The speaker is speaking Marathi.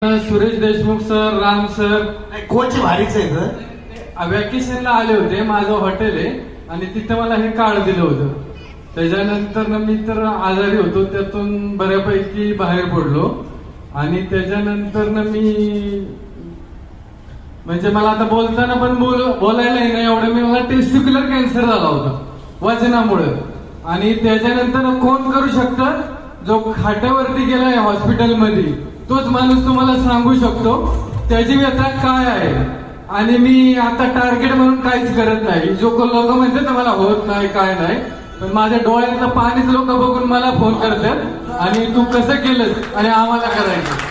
Suresh Deshmukh sir, Ram sir coach भारीच आहे तर व्हॅकेशनला आले होते. माझं हॉटेल आहे आणि तिथं मला हे कार्ड दिलं होतं. त्याच्यानंतर मी तर आजारी होतो, त्यातून बऱ्यापैकी बाहेर पडलो आणि त्याच्यानंतर मी म्हणजे मला आता बोलताना पण बोलायलाही नाही एवढं. मला टेस्टिक्युलर कॅन्सर झाला होता वजनामुळे. आणि त्याच्यानंतर कोण करू शकतं, जो खाट्यावरती गेलाय हॉस्पिटलमध्ये तोच माणूस तुम्हाला सांगू शकतो त्याची व्यथा काय आहे. आणि मी आता टार्गेट म्हणून काहीच करत नाही. जो लोक म्हणतात मला होत नाही काय नाही, पण माझ्या डोळ्यातलं पाणीच लोक बघून मला फोन करतात आणि तू कसं केलंस आणि आम्हाला करायचं.